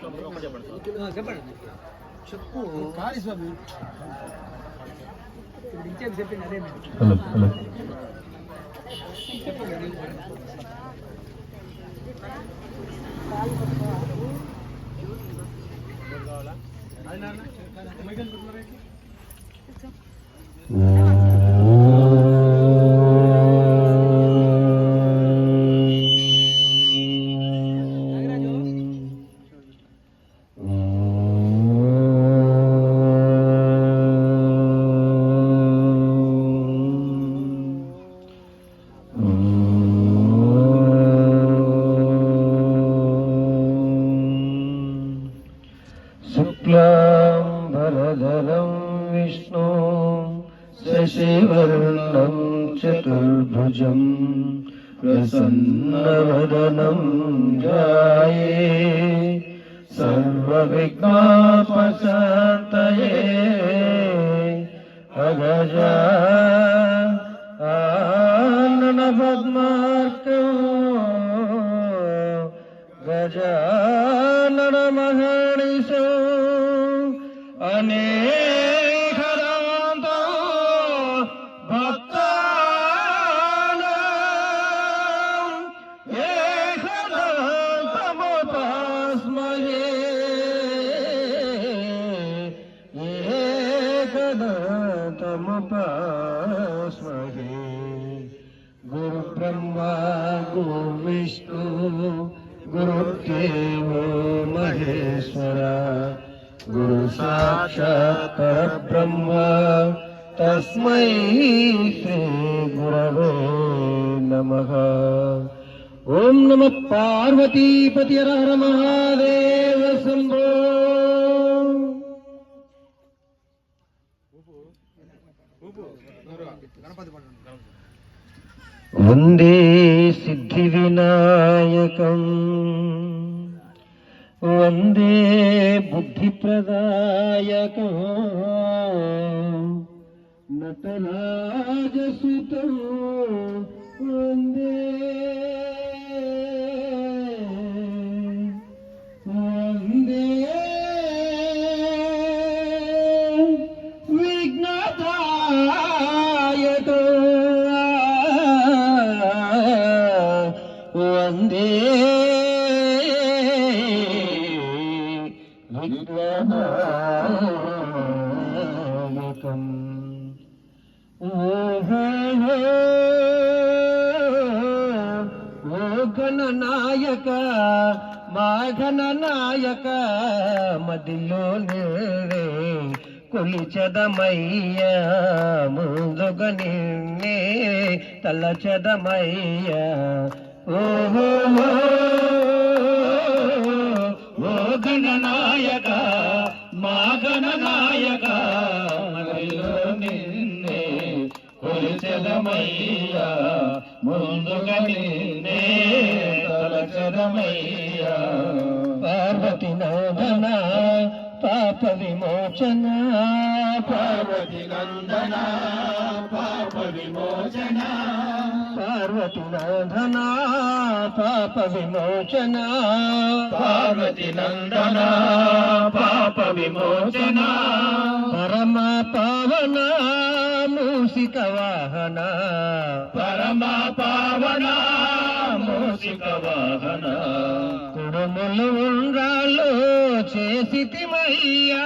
చెప్పండి చెప్పు కాళీ స్వామి ఇచ్చేది చెప్పింది అదే హలో హలో శుక్లాంబరధరం విష్ణు శశివర్ణం చతుర్భుజం ప్రసన్నవదనం ధ్యాయే సర్వవిఘ్నోపశాంతయే అగజా ఆనన పద్మార్కం గజానన మహర్నిశో అనేకదాంతో భక్తానాం ఏకదంతముపాస్మహే ఏకదంతముపాస్మహే గురు బ్రహ్మా గురు విష్ణు గురుదేవో మహేశ్వర గురు సాక్షాత్ పరబ్రహ్మ తస్మై శ్రీ గురవే నమః. ఓం నమః పార్వతీపతి హర హర మహాదేవ శంభో. వందే సిద్ధి వినాయకం వందే బుద్ధి ప్రదాయకం నటరాజసుతం వందే వందే విఘ్నదాయకం వందే విఘ్ననాయకం. ఓ గణనాయక మా గణనాయక మదిలో నేరే కొలిచదమయ్యా ముందుగా నిన్నే తలచదమయ్యా. ఓహో ఓ గణనాయక మా గణనాయక మదిలో నిన్నే కొలిచెదమయ్యా ముందుగా నిన్నే తలచెదమయ్యా. పార్వతి నందన పాప విమోచన పార్వతి నందన పాప విమోచన పార్వతి నందన పాప విమోచన పార్వతి నందన పాప విమోచన పరమ పవన మూషిక వాహన పరమ పవన మూషిక వాహన కుడుములు ఉండ్రాలు చేసితిమయ్యా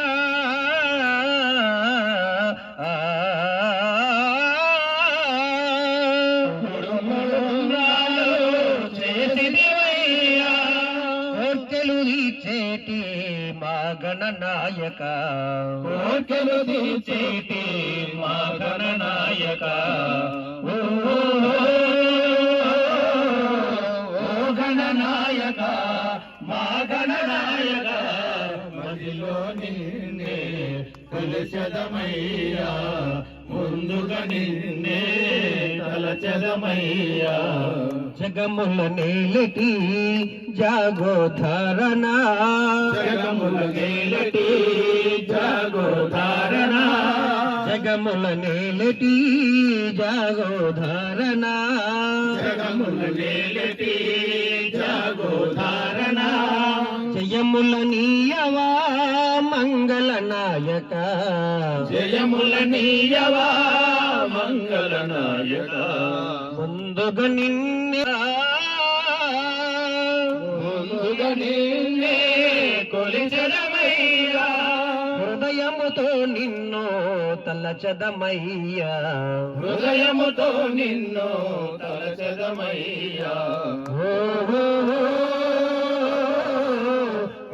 చేటి మా గణనాయక కోర్కెలు తీర్చేటి మా గణనాయక. ఓ గణనాయక మా గణనాయక మదిలో నిన్నే కొలిచెదమయ్యా ముందుగా నిన్నే తలచెదమయ్యా. జగముల నేలటి జాగోధారణ జగముల నేలటి జాగోధారణ జగముల నేలటి జాగోధారణ జగముల నేలటి జాగోధారణ జయము జయముల నీయవా మంగళ నాయక జయముల నీయవా మంగళ నాయక ముందుగా నిన్నే కొలిచెదమయ్యా హృదయముతో నిన్ను తలచదమయ్యా హృదయముతో నిన్ను తలచెదమయ్యా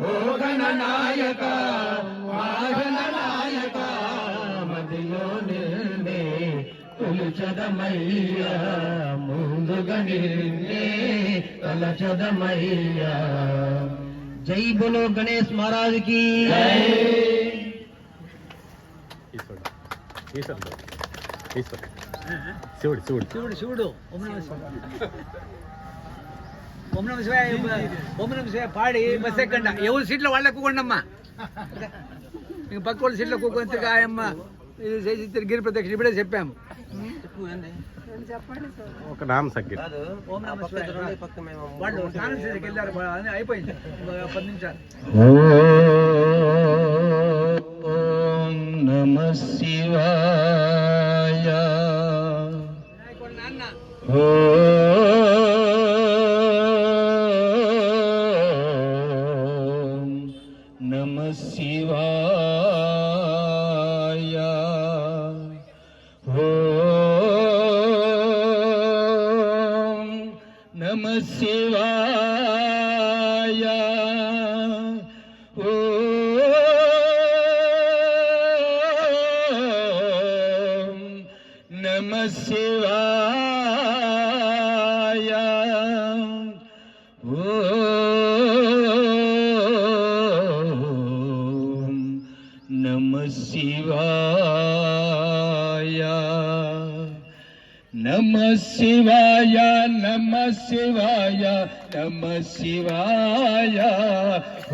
ఓ గణనాయక గణనాయక మదిలో నిన్నే కొలిచదమయ్యా ముందుగా నిన్నే తలచదమయ్యా జై బోలో గణేష్ మహారాజ్ కి శివుడు ఓం నమ శివాయ ఓం నమ శివాయ పాడి బస్ ఎక్కండి ఎవరు సీట్లో వాళ్ళ కూకోండమ్మా ఇంక పక్క వాళ్ళ సీట్లో కూకొని ఆయమ్మ ఇది చేసి గిరి ప్రదక్షిణ ఇప్పుడే చెప్పాము ఒక నామ సంగీతం ఓం నమ శివాయ వాళ్ళు స్నానం చేసి వెళ్ళారు అది అయిపోయింది 10 నిమిషాలు ఓం నమః శివాయ నాన్న ఓం నమః శివాయ ఓం నమః శివాయ ఓం నమః శివాయ ఓం నమః శివాయ నమః శివాయ నమః శివాయ నమః శివాయ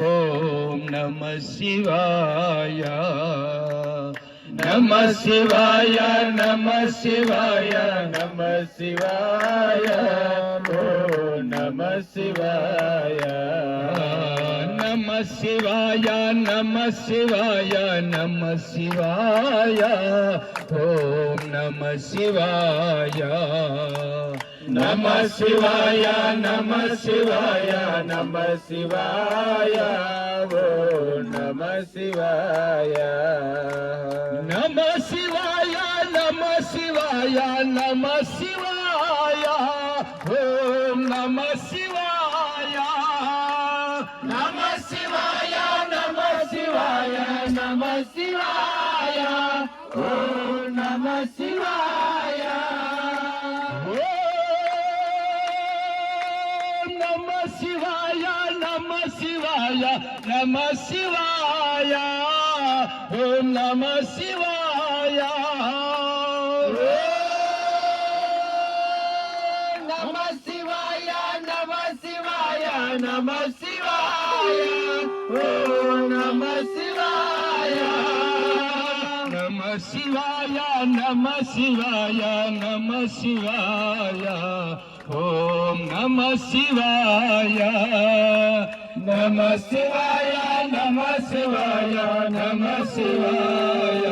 ఓం నమః శివాయ నమః శివాయ నమః శివాయ నమః శివాయ ఓం నమః శివాయ నమః శివాయ నమః శివాయ నమః శివాయ ఓం నమః శివాయ నమః శివాయ నమః శివాయ నమః శివాయ ఓం నమః శివాయ నమః శివాయ నమః శివాయ నమః శివాయ ఓం నమః శివాయ నమః శివాయ నమః శివాయ నమః శివాయ ఓం నమః శివాయ ఓం నమః శివాయ నమః శివాయ నమః శివాయ ఓం నమః శివాయ నమః శివాయ నమః శివాయ నమః శివాయ ఓం నమః శివాయ నమః శివాయ నమః శివాయ నమః శివాయ ఓం నమః శివాయ నమః శివాయ నమః శివాయ నమః శివాయ ఓం నమః శివాయ నమః శివాయ నమః శివాయ నమః శివాయ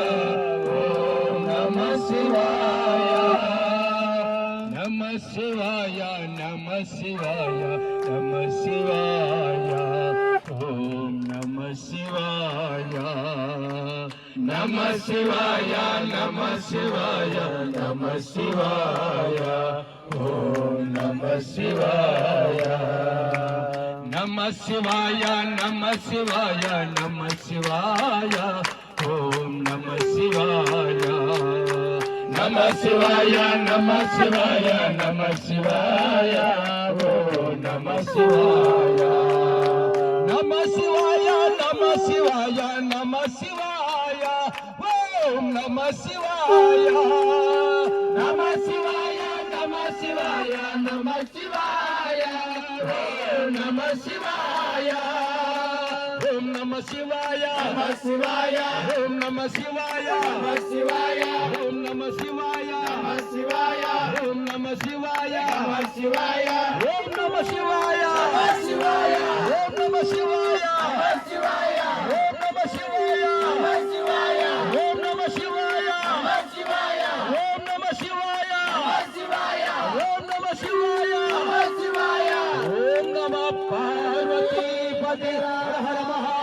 ఓం నమః శివాయ నమః శివాయ నమః శివాయ నమః శివాయ ఓం నమః శివాయ నమః శివాయ నమః శివాయ నమః శివాయ ఓం నమః శివాయ నమః శివాయ నమః శివాయ నమః శివాయ ఓం నమః శివాయ నమః శివాయ నమః శివాయ నమః శివాయ ఓం నమః శివాయ నమః శివాయ నమః శివాయ నమః శివాయ ఓం నమః శివాయ ఓం నమః శివాయ నమః శివాయ ఓం నమః శివాయ నమః శివాయ ఓం నమః శివాయ నమః శివాయ ఓం నమః శివాయ నమః శివాయ ఓం నమః శివాయ నమః శివాయ ఓం నమః శివాయ ఓం నమ శివాయ ఓం నమ శివాయ ఓం నమ శివాయ ఓం నమ శివాయ ఓం నమ పార్వతీ పదే హర హర మహా